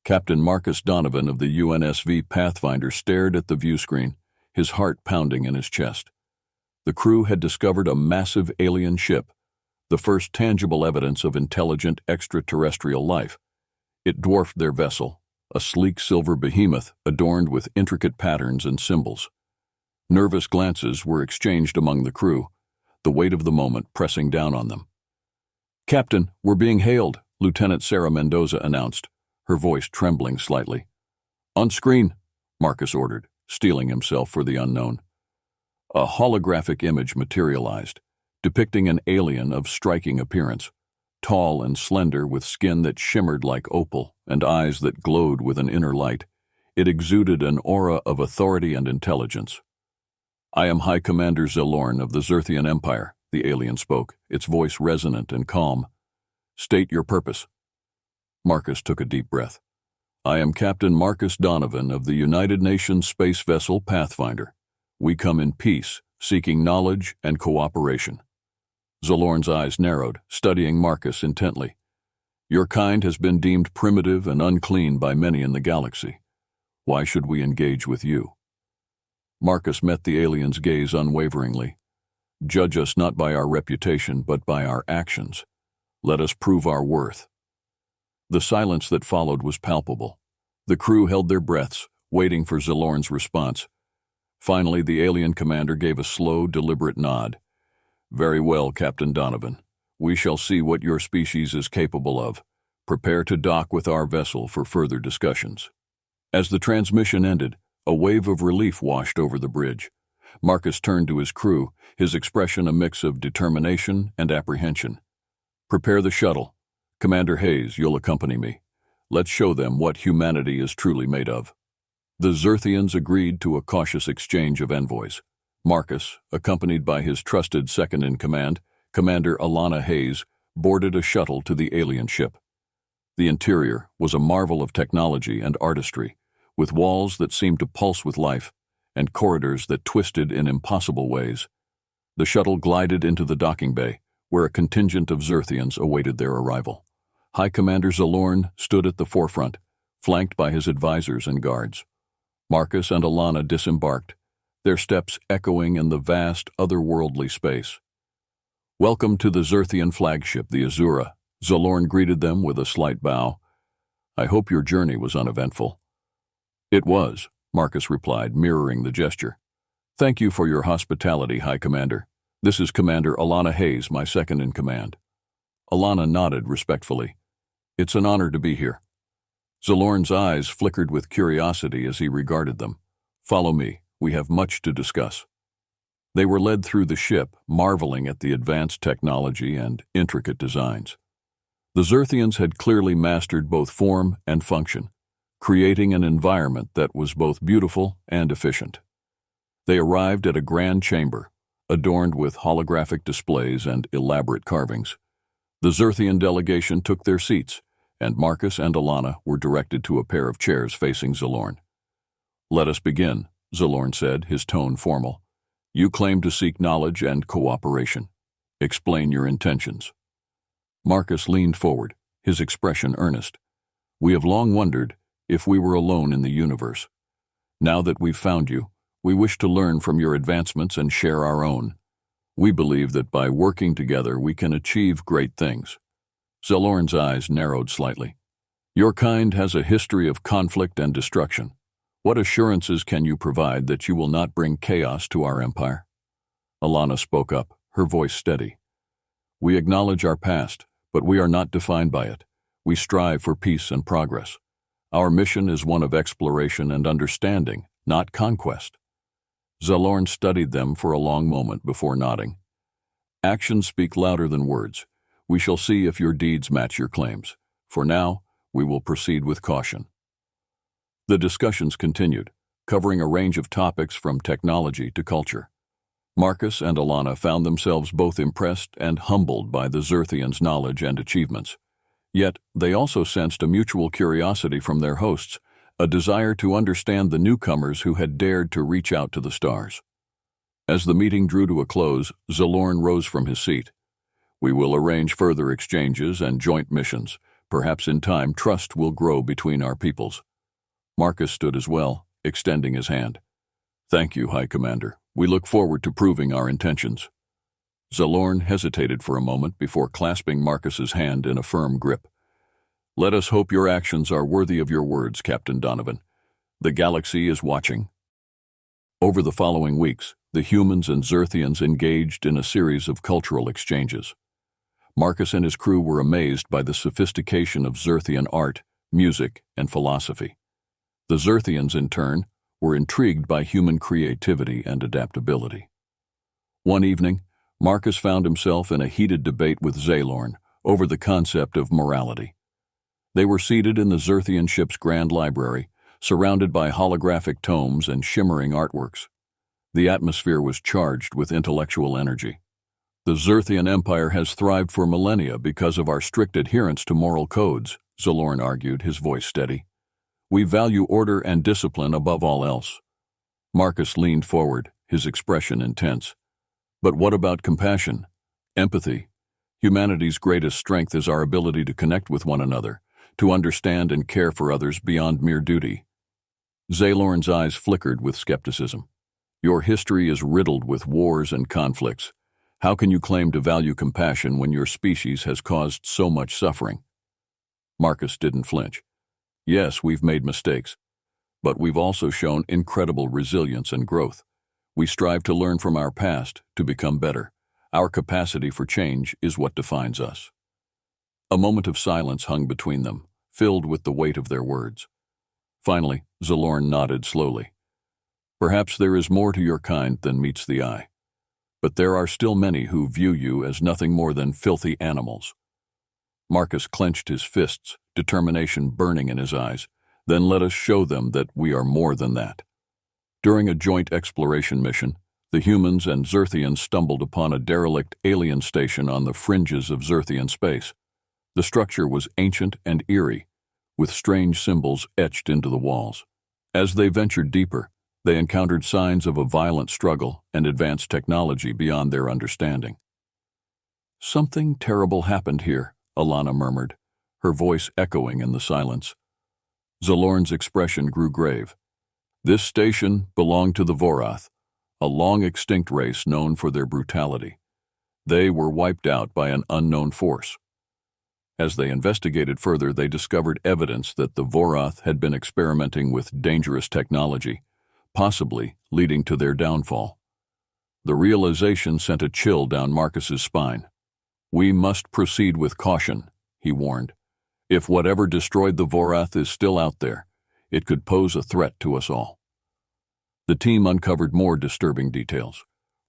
Captain Marcus Donovan of the UNSV Pathfinder stared at the view screen, his heart pounding in his chest. The crew had discovered a massive alien ship, the first tangible evidence of intelligent extraterrestrial life. It dwarfed their vessel, a sleek silver behemoth adorned with intricate patterns and symbols. Nervous glances were exchanged among the crew, the weight of the moment pressing down on them. "Captain, we're being hailed," Lieutenant Sarah Mendoza announced, her voice trembling slightly. "On screen," Marcus ordered, steeling himself for the unknown. A holographic image materialized, depicting an alien of striking appearance, tall and slender with skin that shimmered like opal and eyes that glowed with an inner light. It exuded an aura of authority and intelligence. "I am High Commander Zalorn of the Zerthian Empire," the alien spoke, its voice resonant and calm. "State your purpose." Marcus took a deep breath. "I am Captain Marcus Donovan of the United Nations space vessel Pathfinder. We come in peace, seeking knowledge and cooperation." Zalorn's eyes narrowed, studying Marcus intently. "Your kind has been deemed primitive and unclean by many in the galaxy. Why should we engage with you?" Marcus met the alien's gaze unwaveringly. "Judge us not by our reputation, but by our actions. Let us prove our worth." The silence that followed was palpable. The crew held their breaths, waiting for Zalorn's response. Finally, the alien commander gave a slow, deliberate nod. "Very well, Captain Donovan. We shall see what your species is capable of. Prepare to dock with our vessel for further discussions." As the transmission ended, a wave of relief washed over the bridge. Marcus turned to his crew, his expression a mix of determination and apprehension. "Prepare the shuttle. Commander Hayes, you'll accompany me. Let's show them what humanity is truly made of." The Zerthians agreed to a cautious exchange of envoys. Marcus, accompanied by his trusted second-in-command, Commander Alana Hayes, boarded a shuttle to the alien ship. The interior was a marvel of technology and artistry, with walls that seemed to pulse with life and corridors that twisted in impossible ways. The shuttle glided into the docking bay, where a contingent of Zerthians awaited their arrival. High Commander Zalorn stood at the forefront, flanked by his advisors and guards. Marcus and Alana disembarked, their steps echoing in the vast, otherworldly space. "Welcome to the Zerthian flagship, the Azura," Zalorn greeted them with a slight bow. "I hope your journey was uneventful." "It was," Marcus replied, mirroring the gesture. "Thank you for your hospitality, High Commander. This is Commander Alana Hayes, my second-in-command." Alana nodded respectfully. "It's an honor to be here." Zalorn's eyes flickered with curiosity as he regarded them. "Follow me. We have much to discuss." They were led through the ship, marveling at the advanced technology and intricate designs. The Zerthians had clearly mastered both form and function, creating an environment that was both beautiful and efficient. They arrived at a grand chamber, adorned with holographic displays and elaborate carvings. The Zerthian delegation took their seats, and Marcus and Alana were directed to a pair of chairs facing Zalorn. "Let us begin," Zalorn said, his tone formal. "You claim to seek knowledge and cooperation. Explain your intentions." Marcus leaned forward, his expression earnest. "We have long wondered if we were alone in the universe. Now that we've found you, we wish to learn from your advancements and share our own. We believe that by working together we can achieve great things." Zalorn's eyes narrowed slightly. "Your kind has a history of conflict and destruction. What assurances can you provide that you will not bring chaos to our empire?" Alana spoke up, her voice steady. "We acknowledge our past, but we are not defined by it. We strive for peace and progress. Our mission is one of exploration and understanding, not conquest." Zalorn studied them for a long moment before nodding. "Actions speak louder than words. We shall see if your deeds match your claims. For now, we will proceed with caution." The discussions continued, covering a range of topics from technology to culture. Marcus and Alana found themselves both impressed and humbled by the Zerthians' knowledge and achievements. Yet, they also sensed a mutual curiosity from their hosts, a desire to understand the newcomers who had dared to reach out to the stars. As the meeting drew to a close, Zalorn rose from his seat. "We will arrange further exchanges and joint missions, Perhaps in time trust will grow between our peoples. Marcus stood as well, extending his hand. Thank you, High Commander. We look forward to proving our intentions. Zalorn hesitated for a moment before clasping Marcus's hand in a firm grip. Let us hope your actions are worthy of your words, Captain Donovan. The galaxy is watching. Over the following weeks, the humans and Zerthians engaged in a series of cultural exchanges. Marcus and his crew were amazed by the sophistication of Zerthian art, music, and philosophy. The Zerthians, in turn, were intrigued by human creativity and adaptability. One evening, Marcus found himself in a heated debate with Zalorn over the concept of morality. They were seated in the Zerthian ship's grand library, surrounded by holographic tomes and shimmering artworks. The atmosphere was charged with intellectual energy. The Zerthian Empire has thrived for millennia because of our strict adherence to moral codes, Zalorn argued, his voice steady. We value order and discipline above all else. Marcus leaned forward, his expression intense. But what about compassion? Empathy? Humanity's greatest strength is our ability to connect with one another, to understand and care for others beyond mere duty. Zalorn's eyes flickered with skepticism. Your history is riddled with wars and conflicts. How can you claim to value compassion when your species has caused so much suffering? Marcus didn't flinch. Yes, we've made mistakes, but we've also shown incredible resilience and growth. We strive to learn from our past, to become better. Our capacity for change is what defines us. A moment of silence hung between them, filled with the weight of their words. Finally, Zalorn nodded slowly. Perhaps there is more to your kind than meets the eye. But there are still many who view you as nothing more than filthy animals. Marcus clenched his fists, determination burning in his eyes. Then let us show them that we are more than that. During a joint exploration mission, the humans and Zerthians stumbled upon a derelict alien station on the fringes of Zerthian space. The structure was ancient and eerie, with strange symbols etched into the walls. As they ventured deeper, they encountered signs of a violent struggle and advanced technology beyond their understanding. Something terrible happened here, Alana murmured, her voice echoing in the silence. Zalorn's expression grew grave. This station belonged to the Vorath, a long-extinct race known for their brutality. They were wiped out by an unknown force. As they investigated further, they discovered evidence that the Vorath had been experimenting with dangerous technology, possibly leading to their downfall. The realization sent a chill down Marcus's spine. We must proceed with caution, he warned. If whatever destroyed the Vorath is still out there, it could pose a threat to us all. The team uncovered more disturbing details: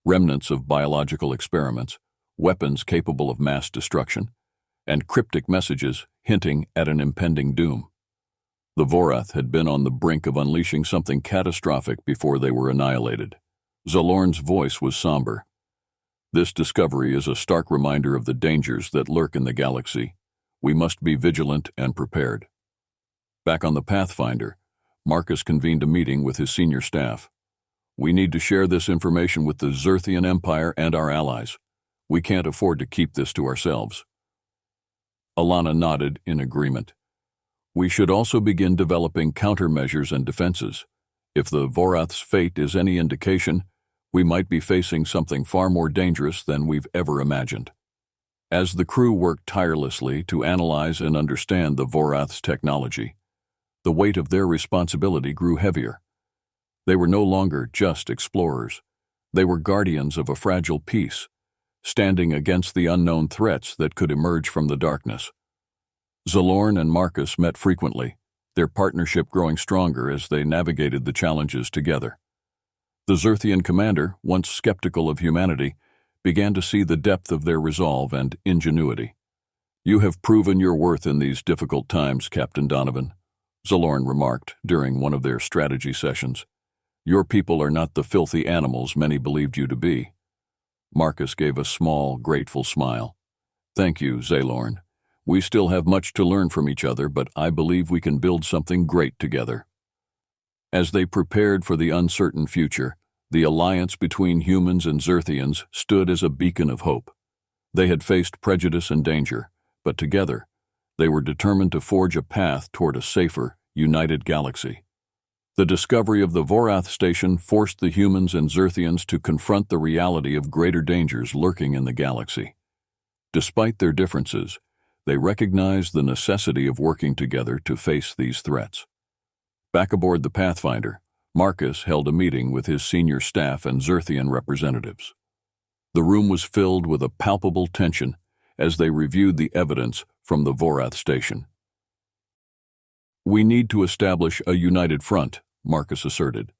remnants of biological experiments, weapons capable of mass destruction, and cryptic messages hinting at an impending doom. The Vorath had been on the brink of unleashing something catastrophic before they were annihilated. Zalorn's voice was somber. This discovery is a stark reminder of the dangers that lurk in the galaxy. We must be vigilant and prepared. Back on the Pathfinder, Marcus convened a meeting with his senior staff. We need to share this information with the Zerthian Empire and our allies. We can't afford to keep this to ourselves. Alana nodded in agreement. We should also begin developing countermeasures and defenses. If the Vorath's fate is any indication, we might be facing something far more dangerous than we've ever imagined. As the crew worked tirelessly to analyze and understand the Vorath's technology, the weight of their responsibility grew heavier. They were no longer just explorers. They were guardians of a fragile peace, standing against the unknown threats that could emerge from the darkness. Zalorn and Marcus met frequently, their partnership growing stronger as they navigated the challenges together. The Zerthian commander, once skeptical of humanity, began to see the depth of their resolve and ingenuity. You have proven your worth in these difficult times, Captain Donovan, Zalorn remarked during one of their strategy sessions. Your people are not the filthy animals many believed you to be. Marcus gave a small, grateful smile. Thank you, Zalorn. We still have much to learn from each other, but I believe we can build something great together. As they prepared for the uncertain future, the alliance between humans and Zerthians stood as a beacon of hope. They had faced prejudice and danger, but together, They were determined to forge a path toward a safer, united galaxy. The discovery of the Vorath station forced the humans and Zerthians to confront the reality of greater dangers lurking in the galaxy. Despite their differences, they recognized the necessity of working together to face these threats. Back aboard the Pathfinder, Marcus held a meeting with his senior staff and Zerthian representatives. The room was filled with a palpable tension as they reviewed the evidence from the Vorath station. "We need to establish a united front," Marcus asserted.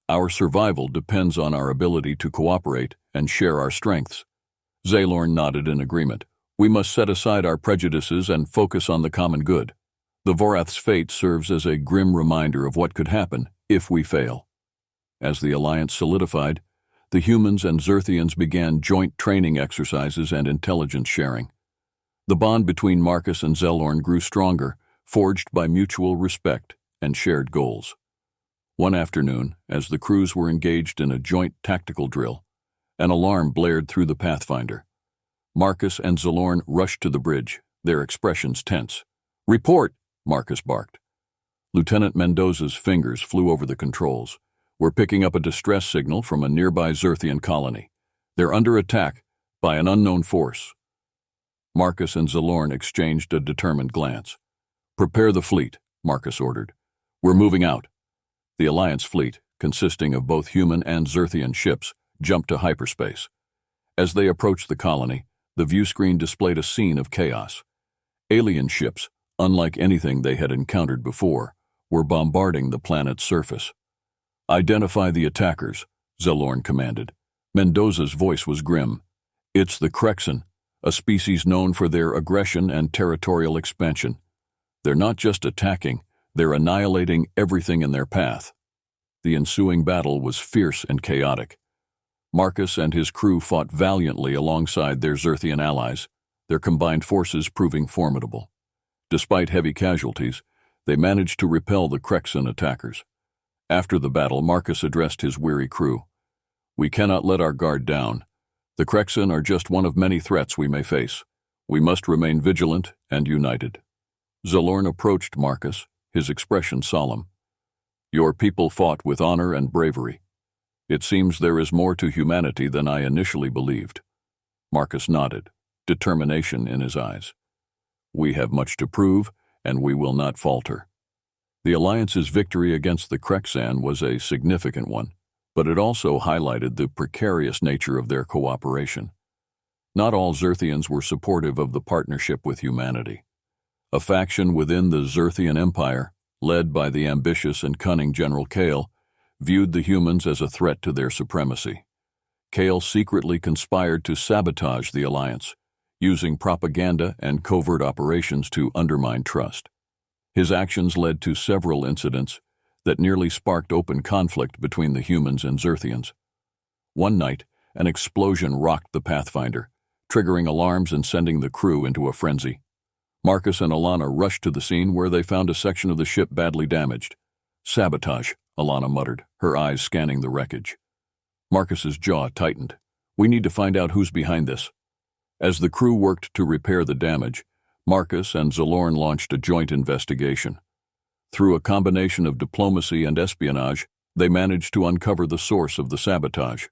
"Our survival depends on our ability to cooperate and share our strengths." Zalorn nodded in agreement. "We must set aside our prejudices and focus on the common good. The Vorath's fate serves as a grim reminder of what could happen if we fail." As the alliance solidified, the humans and Zerthians began joint training exercises and intelligence sharing. The bond between Marcus and Zalorn grew stronger, forged by mutual respect and shared goals. One afternoon, as the crews were engaged in a joint tactical drill, an alarm blared through the Pathfinder. Marcus and Zalorn rushed to the bridge, their expressions tense. "Report!" Marcus barked. Lieutenant Mendoza's fingers flew over the controls. "We're picking up a distress signal from a nearby Zerthian colony. They're under attack by an unknown force." Marcus and Zalorn exchanged a determined glance. "Prepare the fleet," Marcus ordered. "We're moving out." The Alliance fleet, consisting of both human and Zerthian ships, jumped to hyperspace. As they approached the colony, the view screen displayed a scene of chaos. Alien ships, unlike anything they had encountered before, were bombarding the planet's surface. "Identify the attackers," Zalorn commanded. Mendoza's voice was grim. "It's the kxen, a species known for their aggression and territorial expansion. They're not just attacking, they're annihilating everything in their path." The ensuing battle was fierce and chaotic. Marcus and his crew fought valiantly alongside their Zerthian allies, their combined forces proving formidable. Despite heavy casualties, they managed to repel the kxen attackers. After the battle, Marcus addressed his weary crew. "We cannot let our guard down. The kxen are just one of many threats we may face. We must remain vigilant and united." Zalorn approached Marcus, his expression solemn. "Your people fought with honor and bravery. It seems there is more to humanity than I initially believed." Marcus nodded, determination in his eyes. "We have much to prove, and we will not falter." The Alliance's victory against the kxen was a significant one, but it also highlighted the precarious nature of their cooperation. Not all Zerthians were supportive of the partnership with humanity. A faction within the Zerthian Empire, led by the ambitious and cunning General Kale, viewed the humans as a threat to their supremacy. Kale secretly conspired to sabotage the Alliance, using propaganda and covert operations to undermine trust. His actions led to several incidents that nearly sparked open conflict between the humans and Zerthians. One night, an explosion rocked the Pathfinder, triggering alarms and sending the crew into a frenzy. Marcus and Alana rushed to the scene where they found a section of the ship badly damaged. "Sabotage," Alana muttered, her eyes scanning the wreckage. Marcus's jaw tightened. "We need to find out who's behind this." As the crew worked to repair the damage, Marcus and Zalorn launched a joint investigation. Through a combination of diplomacy and espionage, they managed to uncover the source of the sabotage.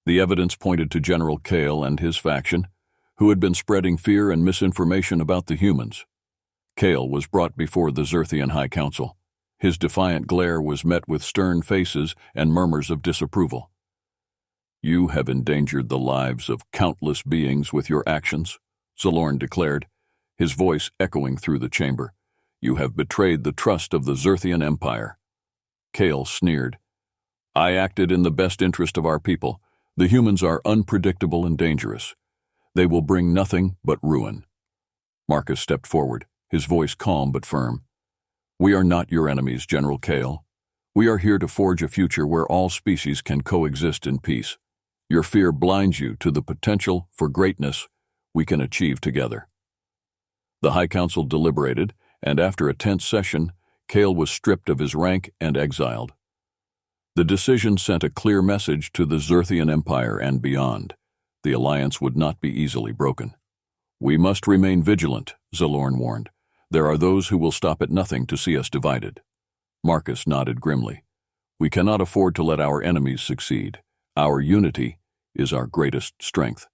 The evidence pointed to General Kale and his faction, who had been spreading fear and misinformation about the humans. Kale was brought before the Zerthian High Council. His defiant glare was met with stern faces and murmurs of disapproval. "You have endangered the lives of countless beings with your actions," Zalorn declared, his voice echoing through the chamber. "You have betrayed the trust of the Zerthian Empire." Kale sneered. "I acted in the best interest of our people. The humans are unpredictable and dangerous. They will bring nothing but ruin." Marcus stepped forward, his voice calm but firm. "We are not your enemies, General Kale. We are here to forge a future where all species can coexist in peace. Your fear blinds you to the potential for greatness we can achieve together." The High Council deliberated, and after a tense session, Kale was stripped of his rank and exiled. The decision sent a clear message to the Zerthian Empire and beyond. The alliance would not be easily broken. "We must remain vigilant," Zalorn warned. There are those who will stop at nothing to see us divided. Marcus nodded grimly. We cannot afford to let our enemies succeed. Our unity is our greatest strength.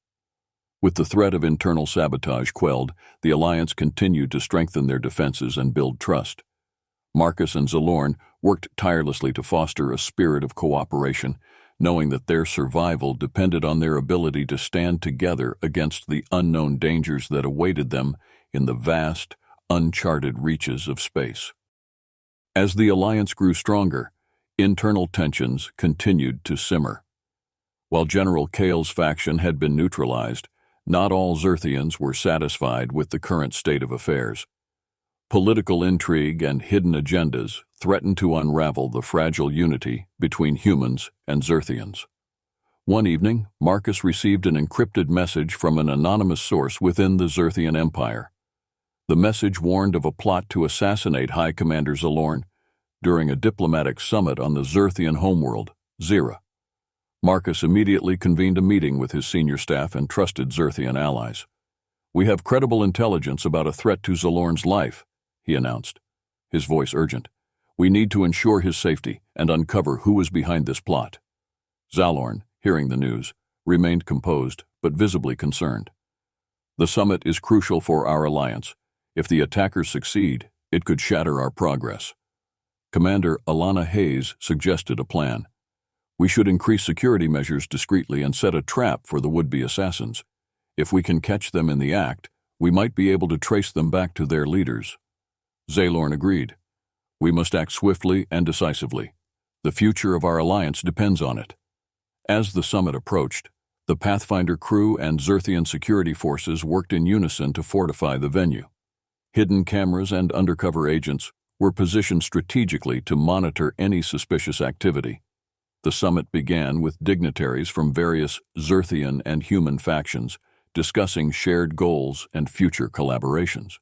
With the threat of internal sabotage quelled, the Alliance continued to strengthen their defenses and build trust. Marcus and Zalorn worked tirelessly to foster a spirit of cooperation, knowing that their survival depended on their ability to stand together against the unknown dangers that awaited them in the vast, uncharted reaches of space. As the Alliance grew stronger, internal tensions continued to simmer. While General Kale's faction had been neutralized, not all Zerthians were satisfied with the current state of affairs. Political intrigue and hidden agendas threatened to unravel the fragile unity between humans and Zerthians. One evening, Marcus received an encrypted message from an anonymous source within the Zerthian Empire. The message warned of a plot to assassinate High Commander Zalorn during a diplomatic summit on the Zerthian homeworld, Zera. Marcus immediately convened a meeting with his senior staff and trusted Zerthian allies. We have credible intelligence about a threat to Zalorn's life, he announced, his voice urgent. We need to ensure his safety and uncover who is behind this plot. Zalorn, hearing the news, remained composed but visibly concerned. The summit is crucial for our alliance. If the attackers succeed, it could shatter our progress. Commander Alana Hayes suggested a plan. We should increase security measures discreetly and set a trap for the would-be assassins. If we can catch them in the act, we might be able to trace them back to their leaders. Zalorn agreed. We must act swiftly and decisively. The future of our alliance depends on it. As the summit approached, the Pathfinder crew and Zerthian security forces worked in unison to fortify the venue. Hidden cameras and undercover agents were positioned strategically to monitor any suspicious activity. The summit began with dignitaries from various Zerthian and human factions discussing shared goals and future collaborations.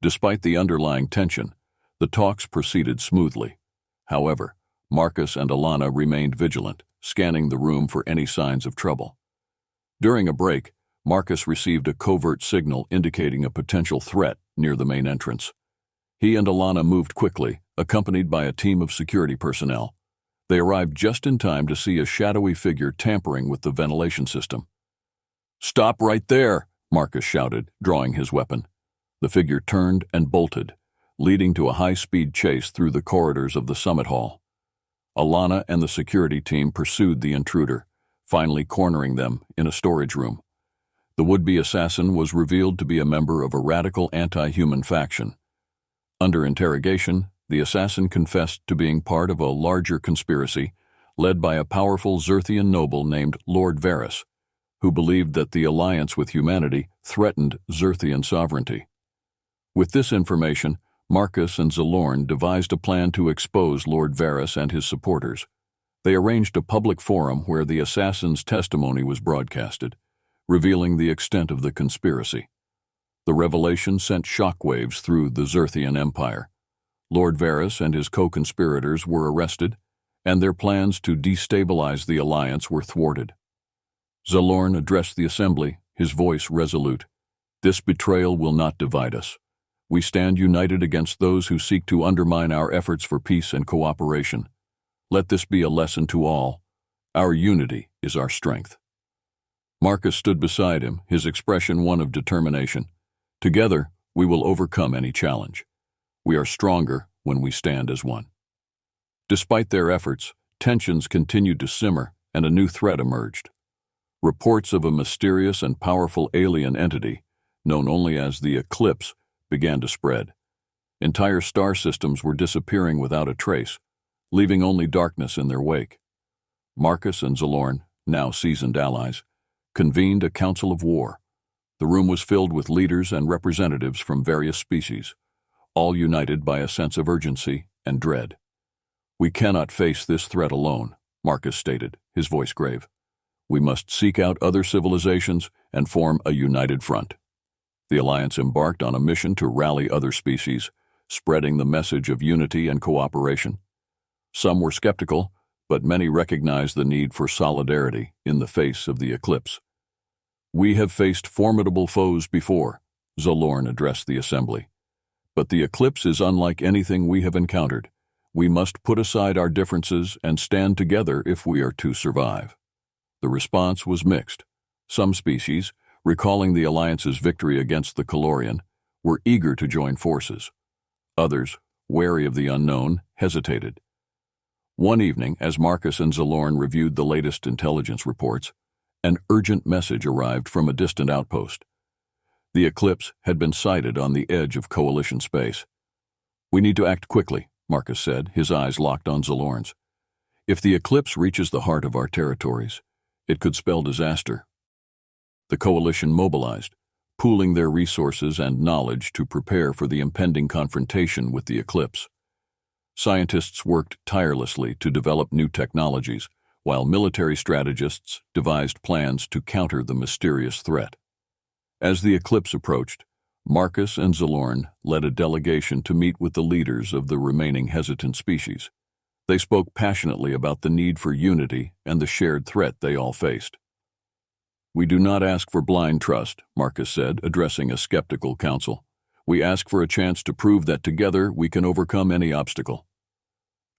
Despite the underlying tension, the talks proceeded smoothly. However, Marcus and Alana remained vigilant, scanning the room for any signs of trouble. During a break, Marcus received a covert signal indicating a potential threat near the main entrance. He and Alana moved quickly, accompanied by a team of security personnel. They arrived just in time to see a shadowy figure tampering with the ventilation system. "Stop right there!" Marcus shouted, drawing his weapon. The figure turned and bolted, leading to a high-speed chase through the corridors of the summit hall. Alana and the security team pursued the intruder, finally cornering them in a storage room. The would-be assassin was revealed to be a member of a radical anti-human faction. Under interrogation, the assassin confessed to being part of a larger conspiracy led by a powerful Zerthian noble named Lord Varus, who believed that the alliance with humanity threatened Zerthian sovereignty. With this information, Marcus and Zalorn devised a plan to expose Lord Varus and his supporters. They arranged a public forum where the assassin's testimony was broadcasted, revealing the extent of the conspiracy. The revelation sent shockwaves through the Zerthian Empire. Lord Varus and his co-conspirators were arrested, and their plans to destabilize the alliance were thwarted. Zalorn addressed the assembly, his voice resolute. This betrayal will not divide us. We stand united against those who seek to undermine our efforts for peace and cooperation. Let this be a lesson to all. Our unity is our strength. Marcus stood beside him, his expression one of determination. Together, we will overcome any challenge. We are stronger when we stand as one. Despite their efforts, tensions continued to simmer and a new threat emerged. Reports of a mysterious and powerful alien entity, known only as the Eclipse, began to spread. Entire star systems were disappearing without a trace, leaving only darkness in their wake. Marcus and Zalorn, now seasoned allies, convened a council of war. The room was filled with leaders and representatives from various species, all united by a sense of urgency and dread. We cannot face this threat alone, Marcus stated, his voice grave. We must seek out other civilizations and form a united front. The Alliance embarked on a mission to rally other species, spreading the message of unity and cooperation. Some were skeptical, but many recognized the need for solidarity in the face of the eclipse. We have faced formidable foes before, Zalorn addressed the assembly. But the eclipse is unlike anything we have encountered. We must put aside our differences and stand together if we are to survive." The response was mixed. Some species, recalling the Alliance's victory against the Calorian, were eager to join forces. Others, wary of the unknown, hesitated. One evening, as Marcus and Zalorn reviewed the latest intelligence reports, an urgent message arrived from a distant outpost. The eclipse had been sighted on the edge of Coalition space. "We need to act quickly," Marcus said, his eyes locked on Zalorn's. "If the eclipse reaches the heart of our territories, it could spell disaster." The Coalition mobilized, pooling their resources and knowledge to prepare for the impending confrontation with the eclipse. Scientists worked tirelessly to develop new technologies, while military strategists devised plans to counter the mysterious threat. As the eclipse approached, Marcus and Zalorn led a delegation to meet with the leaders of the remaining hesitant species. They spoke passionately about the need for unity and the shared threat they all faced. "We do not ask for blind trust," Marcus said, addressing a skeptical council. "We ask for a chance to prove that together we can overcome any obstacle."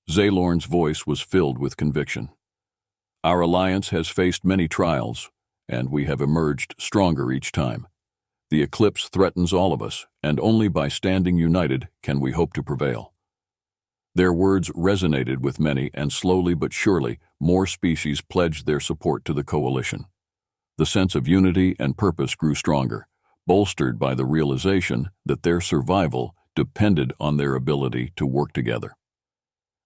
Zalorn's voice was filled with conviction. "Our alliance has faced many trials, and we have emerged stronger each time. The eclipse threatens all of us, and only by standing united can we hope to prevail." Their words resonated with many, and slowly but surely, more species pledged their support to the Coalition. The sense of unity and purpose grew stronger, bolstered by the realization that their survival depended on their ability to work together.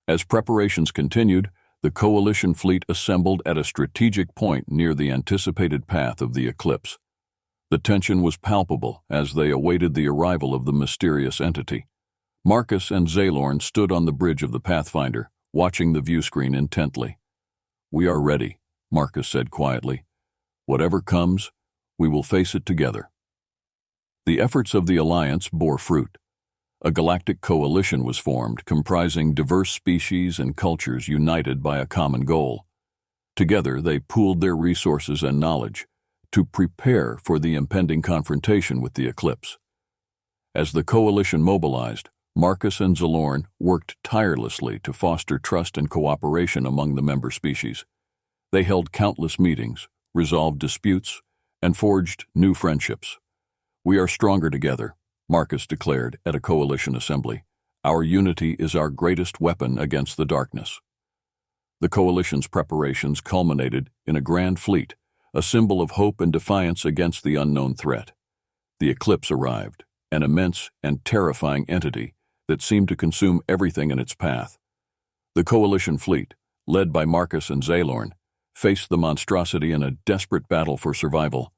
As preparations continued, the Coalition fleet assembled at a strategic point near the anticipated path of the eclipse. The tension was palpable as they awaited the arrival of the mysterious entity. Marcus and Zalorn stood on the bridge of the Pathfinder, watching the viewscreen intently. "We are ready," Marcus said quietly. "Whatever comes, we will face it together." The efforts of the Alliance bore fruit. A galactic coalition was formed, comprising diverse species and cultures united by a common goal. Together, they pooled their resources and knowledge to prepare for the impending confrontation with the eclipse. As the coalition mobilized, Marcus and Zalorn worked tirelessly to foster trust and cooperation among the member species. They held countless meetings, resolved disputes, and forged new friendships. "We are stronger together," Marcus declared at a coalition assembly. "Our unity is our greatest weapon against the darkness." The coalition's preparations culminated in a grand fleet, a symbol of hope and defiance against the unknown threat. The eclipse arrived, an immense and terrifying entity that seemed to consume everything in its path. The coalition fleet, led by Marcus and Zalorn, faced the monstrosity in a desperate battle for survival.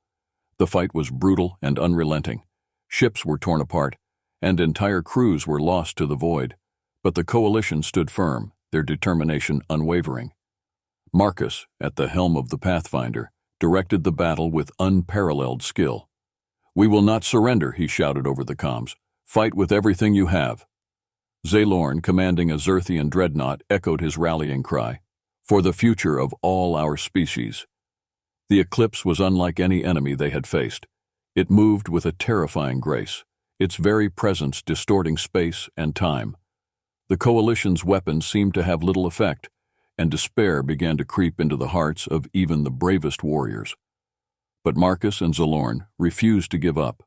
The fight was brutal and unrelenting. Ships were torn apart, and entire crews were lost to the void. But the coalition stood firm, their determination unwavering. Marcus, at the helm of the Pathfinder, directed the battle with unparalleled skill. "We will not surrender," he shouted over the comms. "Fight with everything you have." Zalorn, commanding a Zerthian dreadnought, echoed his rallying cry, "For the future of all our species." The eclipse was unlike any enemy they had faced. It moved with a terrifying grace, its very presence distorting space and time. The coalition's weapons seemed to have little effect, and despair began to creep into the hearts of even the bravest warriors. But Marcus and Zalorn refused to give up.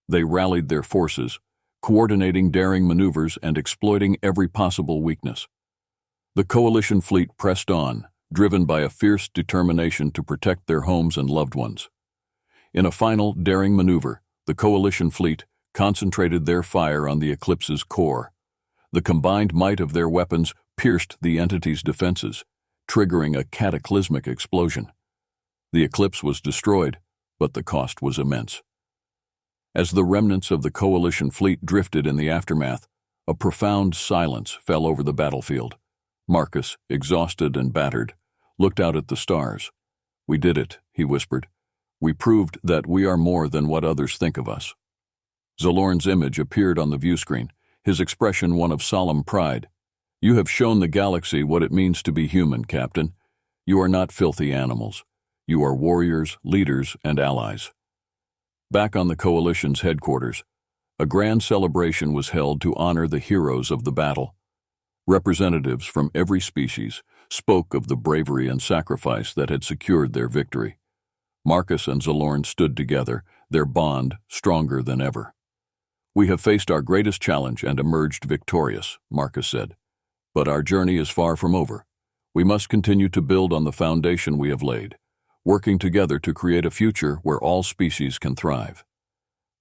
They rallied their forces, coordinating daring maneuvers and exploiting every possible weakness. The coalition fleet pressed on, driven by a fierce determination to protect their homes and loved ones. In a final, daring maneuver, the coalition fleet concentrated their fire on the eclipse's core. The combined might of their weapons pierced the entity's defenses, triggering a cataclysmic explosion. The eclipse was destroyed, but the cost was immense. As the remnants of the coalition fleet drifted in the aftermath, a profound silence fell over the battlefield. Marcus, exhausted and battered, looked out at the stars. "We did it," he whispered. "We proved that we are more than what others think of us." Zalorn's image appeared on the viewscreen, his expression one of solemn pride. "You have shown the galaxy what it means to be human, Captain. You are not filthy animals. You are warriors, leaders, and allies." Back on the Coalition's headquarters, a grand celebration was held to honor the heroes of the battle. Representatives from every species spoke of the bravery and sacrifice that had secured their victory. Marcus and Zalorn stood together, their bond stronger than ever. "We have faced our greatest challenge and emerged victorious," Marcus said. "But our journey is far from over. We must continue to build on the foundation we have laid, working together to create a future where all species can thrive."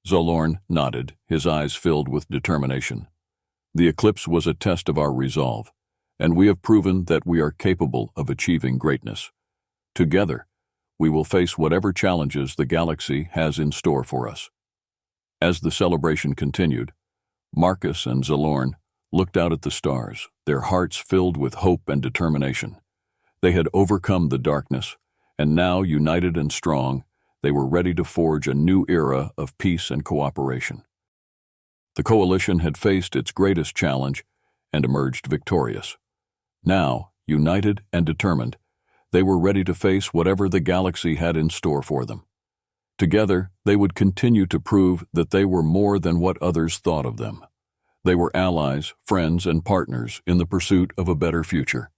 Zalorn nodded, his eyes filled with determination. "The eclipse was a test of our resolve, and we have proven that we are capable of achieving greatness. Together, we will face whatever challenges the galaxy has in store for us." As the celebration continued, Marcus and Zalorn looked out at the stars, their hearts filled with hope and determination. They had overcome the darkness, and now, united and strong, they were ready to forge a new era of peace and cooperation. The coalition had faced its greatest challenge and emerged victorious. Now, united and determined, they were ready to face whatever the galaxy had in store for them. Together, they would continue to prove that they were more than what others thought of them. They were allies, friends, and partners in the pursuit of a better future.